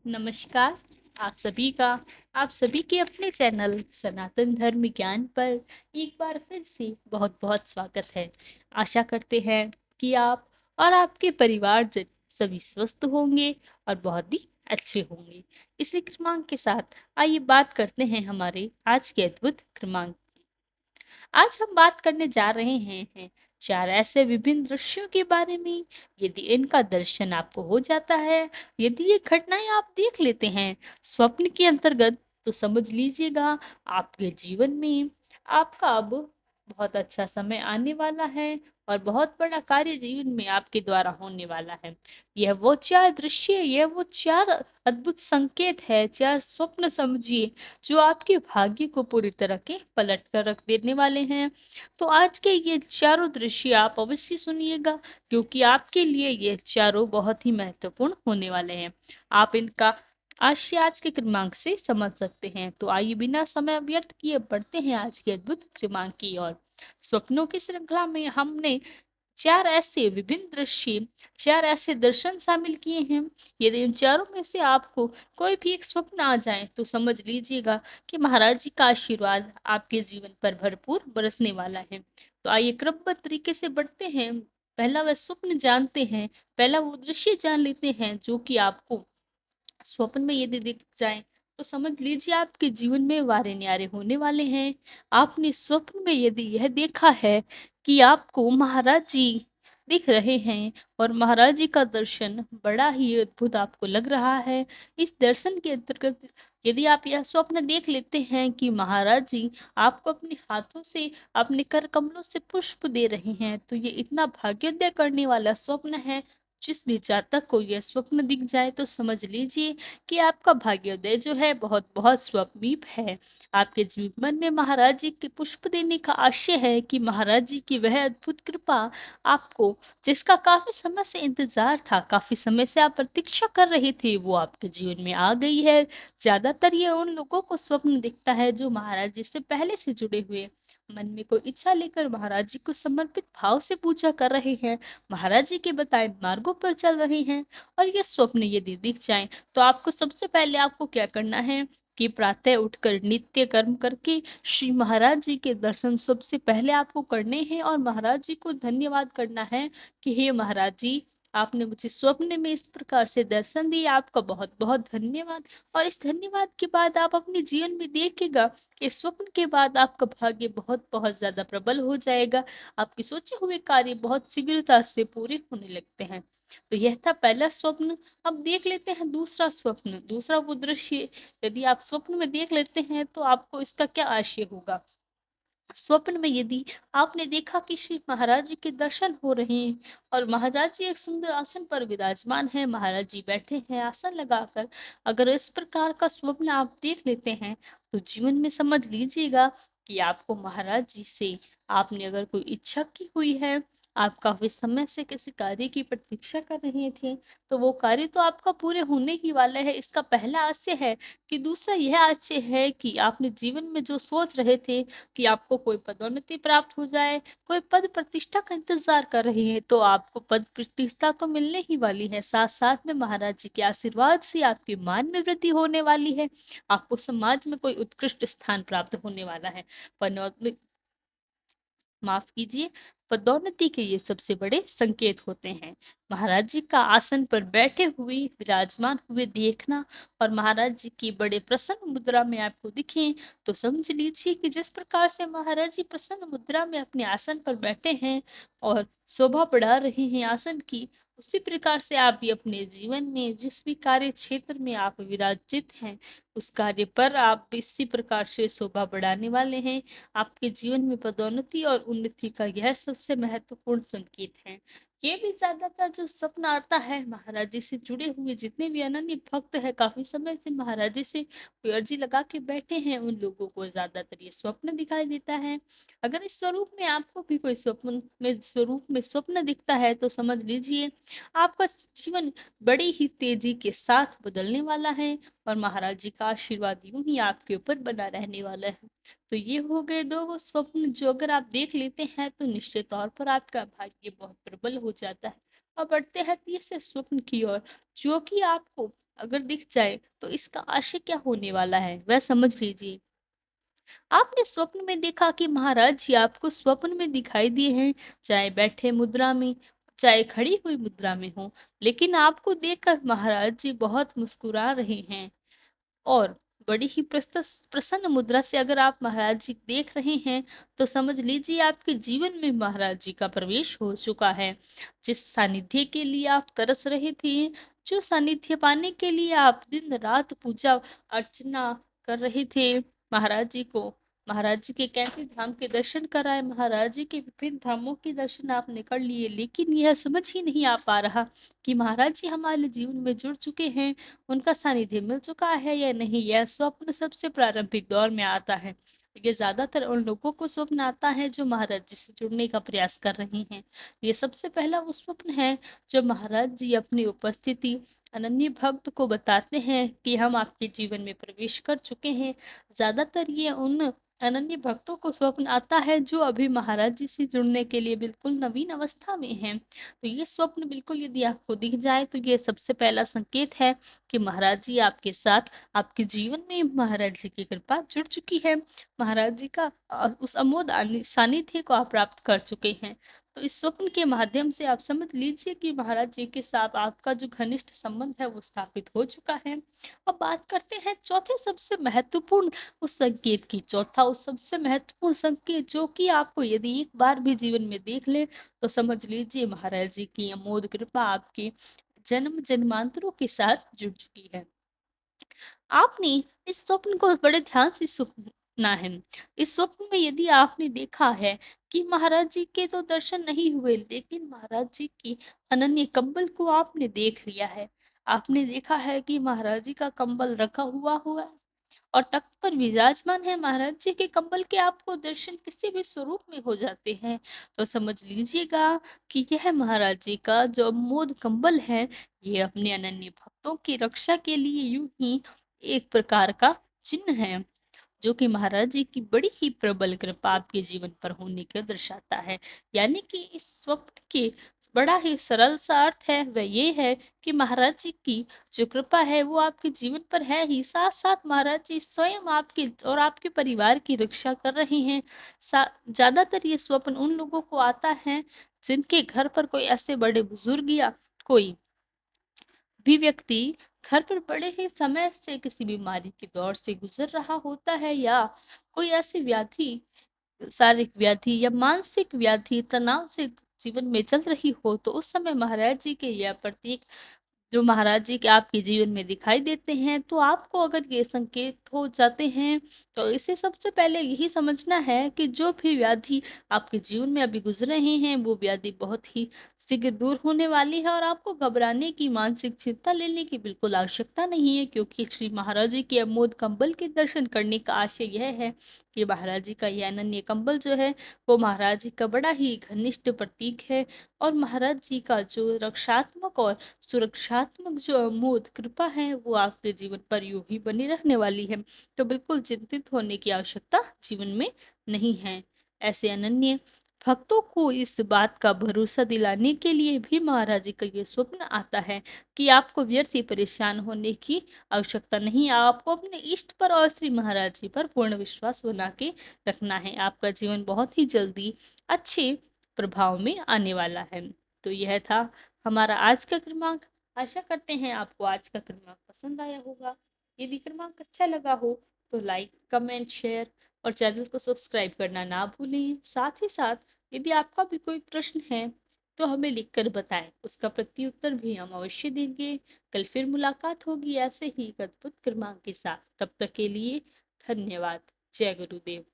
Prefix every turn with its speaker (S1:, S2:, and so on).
S1: नमस्कार। आप सभी का आप सभी के अपने चैनल सनातन धर्म ज्ञान पर एक बार फिर से बहुत बहुत स्वागत है। आशा करते हैं कि आप और आपके परिवारजन सभी स्वस्थ होंगे और बहुत ही अच्छे होंगे। इसी क्रमांक के साथ आइए बात करते हैं हमारे आज के अद्भुत क्रमांक। आज हम बात करने जा रहे हैं चार ऐसे विभिन्न दृश्यों के बारे में। यदि इनका दर्शन आपको हो जाता है, यदि ये घटनाएं आप देख लेते हैं स्वप्न के अंतर्गत, तो समझ लीजिएगा आपके जीवन में आपका अब बहुत अच्छा समय आने वाला है और बहुत बड़ा कार्य जीवन में आपके द्वारा होने वाला है। यह वो चार दृश्य, यह वो चार अद्भुत संकेत है, चार स्वप्न समझिए, जो आपके भाग्य को पूरी तरह के पलट कर रख देने वाले हैं। तो आज के ये चारों दृश्य आप अवश्य सुनिएगा, क्योंकि आपके लिए ये चारों बहुत ही महत्वपूर्ण होने वाले हैं। आप इनका आशय आज के क्रमांक से समझ सकते हैं। तो आइए बिना समय व्यर्थ किए बढ़ते हैं आज के अद्भुत क्रमांक की ओर। स्वप्नों की श्रृंखला में हमने चार ऐसे विभिन्न दृश्य, चार ऐसे दर्शन शामिल किए हैं। यदि इन चारों में से आपको कोई भी एक स्वप्न आ जाए, तो समझ लीजिएगा कि महाराज जी का आशीर्वाद आपके जीवन पर भरपूर बरसने वाला है। तो आइए क्रमबद्ध तरीके से बढ़ते हैं। पहला वह स्वप्न जानते हैं, पहला वो दृश्य जान लेते हैं जो कि आपको स्वप्न में यदि दिख जाए, तो समझ लीजिए आपके जीवन में वारे न्यारे होने वाले हैं। आपने स्वप्न में यदि यह देखा है कि आपको महाराज जी दिख रहे हैं और महाराज जी का दर्शन बड़ा ही अद्भुत आपको लग रहा है, इस दर्शन के अंतर्गत यदि आप यह स्वप्न देख लेते हैं कि महाराज जी आपको अपने हाथों से, अपने कर कमलों से पुष्प दे रहे हैं, तो ये इतना भाग्योदय करने वाला स्वप्न है। जिस भी जातक को यह स्वप्न दिख जाए, तो समझ लीजिए कि आपका भाग्योदय जो है बहुत बहुत स्वप्नीप है। आपके जीवन में महाराज जी के पुष्प देने का आशय है कि महाराज जी की वह अद्भुत कृपा आपको, जिसका काफी समय से इंतजार था, काफी समय से आप प्रतीक्षा कर रहे थे, वो आपके जीवन में आ गई है। ज्यादातर ये उन लोगों को स्वप्न दिखता है जो महाराज जी से पहले से जुड़े हुए, मन में कोई इच्छा लेकर महाराज जी को समर्पित भाव से पूजा कर रहे हैं, महाराज जी के बताए मार्गों पर चल रहे हैं। और ये स्वप्न यदि दिख जाए, तो आपको सबसे पहले आपको क्या करना है कि प्रातः उठकर नित्य कर्म करके श्री महाराज जी के दर्शन सबसे पहले आपको करने हैं और महाराज जी को धन्यवाद करना है कि हे महाराज जी, आपने मुझे स्वप्न में इस प्रकार से दर्शन दिए, आपका बहुत बहुत धन्यवाद। और इस धन्यवाद के बाद आप अपने जीवन में देखिएगा कि स्वप्न के बाद आपका भाग्य बहुत बहुत ज्यादा प्रबल हो जाएगा। आपके सोचे हुए कार्य बहुत शीघ्रता से पूरे होने लगते हैं। तो यह था पहला स्वप्न। अब देख लेते हैं दूसरा स्वप्न, दूसरा वो दृश्य। यदि आप स्वप्न में देख लेते हैं, तो आपको इसका क्या आशय होगा। स्वप्न में यदि आपने देखा कि श्री महाराज जी के दर्शन हो रहे हैं और महाराज जी एक सुंदर आसन पर विराजमान है, महाराज जी बैठे हैं आसन लगाकर, अगर इस प्रकार का स्वप्न आप देख लेते हैं, तो जीवन में समझ लीजिएगा कि आपको महाराज जी से आपने अगर कोई इच्छा की हुई है, आप काफी समय से किसी कार्य की प्रतीक्षा कर रहे थे, तो वो कार्य तो आपका पूरे होने ही वाला है। इसका पहला आशय है। कि दूसरा यह आशय है कि आपने जीवन में जो सोच रहे थे कि आपको कोई पदोन्नति प्राप्त हो जाए, कोई पद प्रतिष्ठा का इंतजार कर रही है, तो आपको पद प्रतिष्ठा तो मिलने ही वाली है। साथ साथ में महाराज जी के आशीर्वाद से आपके मान में वृद्धि होने वाली है। आपको समाज में कोई उत्कृष्ट स्थान प्राप्त होने वाला है। पनौती, माफ कीजिए, पदोन्नति के ये सबसे बड़े संकेत होते हैं। महाराज जी का आसन पर बैठे हुए विराजमान हुए देखना और महाराज जी की बड़े प्रसन्न मुद्रा में आपको दिखें, तो समझ लीजिए कि जिस प्रकार से महाराज जी प्रसन्न मुद्रा में अपने आसन पर बैठे हैं और शोभा बढ़ा रहे हैं आसन की, उसी प्रकार से आप भी अपने जीवन में जिस भी कार्य क्षेत्र में आप विराजित हैं, उस कार्य पर आप भी इसी प्रकार से शोभा बढ़ाने वाले हैं। आपके जीवन में पदोन्नति और उन्नति का यह सबसे महत्वपूर्ण संकेत है। ये भी ज्यादातर जो सपना आता है महाराज जी से जुड़े हुए जितने भी अनन्य भक्त है, काफी समय से महाराज जी से कोई अर्जी लगा के बैठे हैं, उन लोगों को ज्यादातर ये स्वप्न दिखाई देता है। अगर इस स्वरूप में आपको भी कोई स्वप्न दिखता है, तो समझ लीजिए आपका जीवन बड़ी ही तेजी के साथ बदलने वाला है और महाराज जी का आशीर्वाद यूं ही आपके ऊपर बना रहने वाला है। तो ये हो गए दो वो स्वप्न जो अगर आप देख लेते हैं, तो निश्चित तौर पर आपका भाग्य बहुत प्रबल हो जाता है। और बढ़ते हैं तीसरे स्वप्न की ओर, जो कि आपको अगर दिख जाए तो इसका आशय क्या होने वाला है वह समझ लीजिए। आपने स्वप्न में देखा कि महाराज जी आपको स्वप्न में दिखाई दिए हैं, चाहे बैठे मुद्रा में, चाहे खड़ी हुई मुद्रा में हो, लेकिन आपको देखकर महाराज जी बहुत मुस्कुरा रहे हैं। और बड़ी ही प्रसन्न मुद्रा से अगर आप महाराज जी देख रहे हैं, तो समझ लीजिए आपके जीवन में महाराज जी का प्रवेश हो चुका है। जिस सानिध्य के लिए आप तरस रहे थे, जो सानिध्य पाने के लिए आप दिन रात पूजा अर्चना कर रहे थे महाराज जी को, महाराज जी के कैंती धाम के दर्शन कराए, महाराज जी के विभिन्न धामों के दर्शन आपने कर लिए, लेकिन यह समझ ही नहीं आ पा रहा कि महाराज जी हमारे जीवन में जुड़ चुके हैं, उनका सानिध्य मिल चुका है या नहीं। यह स्वप्न सबसे प्रारंभिक दौर में आता है। ये ज्यादातर उन लोगों को स्वप्न आता है जो महाराज जी से जुड़ने का प्रयास कर रहे हैं। ये सबसे पहला वो स्वप्न है जो महाराज जी अपनी उपस्थिति अनन्य भक्त को बताते हैं कि हम आपके जीवन में प्रवेश कर चुके हैं। ज्यादातर ये उन अनन्य भक्तों को स्वप्न आता है जो अभी महाराज जी से जुड़ने के लिए बिल्कुल नवीन अवस्था में हैं। तो ये स्वप्न बिल्कुल यदि आपको दिख जाए तो ये सबसे पहला संकेत है कि महाराज जी आपके साथ, आपके जीवन में महाराज जी की कृपा जुड़ चुकी है। महाराज जी का उस अमोद सानिध्य को आप प्राप्त कर चुके हैं। तो इस स्वप्न के माध्यम से आप समझ लीजिए कि महाराज जी के साथ आपका जो घनिष्ठ संबंध है वो स्थापित हो चुका है। अब बात करते हैं चौथे सबसे महत्वपूर्ण उस संकेत की। चौथा उस सबसे महत्वपूर्ण संकेत जो कि आपको यदि एक बार भी जीवन में देख ले तो समझ लीजिए महाराज जी की अमोद कृपा आपके जन्म जन्मांतरों के साथ जुड़ चुकी है। आपने इस स्वप्न को बड़े ध्यान से सुना है। इस स्वप्न में यदि आपने देखा है कि महाराज जी के तो दर्शन नहीं हुए, लेकिन महाराज जी की अनन्य कंबल को आपने देख लिया है। आपने देखा है कि महाराज जी का कंबल रखा हुआ है और तख्त पर विराजमान है महाराज जी के कंबल के आपको दर्शन किसी भी स्वरूप में हो जाते हैं। तो समझ लीजिएगा कि यह महाराज जी का जो अमोद कंबल है, ये अपने अनन्य भक्तों की रक्षा के लिए यूं ही एक प्रकार का चिन्ह है, जो कि महाराज जी की बड़ी ही प्रबल कृपा आपके जीवन पर होने को दर्शाता है। यानी कि इस स्वप्न के बड़ा ही सरल सा अर्थ है वह ये है कि महाराज जी की जो कृपा है वो आपके जीवन पर है ही, साथ साथ महाराज जी स्वयं आपके और आपके परिवार की रक्षा कर रहे हैं। ज्यादातर ये स्वप्न उन लोगों को आता है जिनके घर पर कोई ऐसे बड़े बुजुर्ग या कोई भी व्यक्ति घर पर बड़े ही समय से किसी बीमारी के दौर से गुजर रहा होता है, या कोई ऐसी व्याधि, शारीरिक व्याधि या मानसिक व्याधि तनाव से जीवन में चल रही हो, तो उस समय महाराज जी के यह प्रतीक जो महाराज जी के आपके जीवन में दिखाई देते हैं, तो आपको अगर ये संकेत हो जाते हैं, तो इसे सबसे पहले यही समझना है कि जो भी व्याधि आपके जीवन में अभी गुजर रहे हैं, वो व्याधि बहुत ही शीघ्र दूर होने वाली है और आपको घबराने की, मानसिक चिंता लेने की बिल्कुल आवश्यकता नहीं है, क्योंकि श्री महाराज जी के अमोद कंबल के दर्शन करने का आशय यह है कि महाराज जी का यह अनन्य कंबल जो है, वो महाराज जी का बड़ा ही घनिष्ठ प्रतीक है और महाराज जी का जो रक्षात्मक और सुरक्षात्मक जो अमोद कृपा है वो आपके जीवन पर यूं ही बनी रहने वाली है। तो बिल्कुल चिंतित होने की आवश्यकता जीवन में नहीं है। ऐसे अनन्य भक्तों को इस बात का भरोसा दिलाने के लिए भी महाराज जी का ये स्वप्न आता है कि आपको व्यर्थ ही परेशान होने की आवश्यकता नहीं। आपको अपने इष्ट पर और श्री महाराज जी पर पूर्ण विश्वास बना के रखना है। आपका जीवन बहुत ही जल्दी अच्छे प्रभाव में आने वाला है। तो यह था हमारा आज का क्रमांक। आशा करते हैं आपको आज का क्रमांक पसंद आया होगा। यदि क्रमांक अच्छा लगा हो तो लाइक, कमेंट, शेयर और चैनल को सब्सक्राइब करना ना भूलें। साथ ही साथ यदि आपका भी कोई प्रश्न है तो हमें लिखकर बताएं, उसका प्रत्युत्तर भी हम अवश्य देंगे। कल फिर मुलाकात होगी ऐसे ही एक अद्भुत क्रमांक के साथ। तब तक के लिए धन्यवाद। जय गुरुदेव।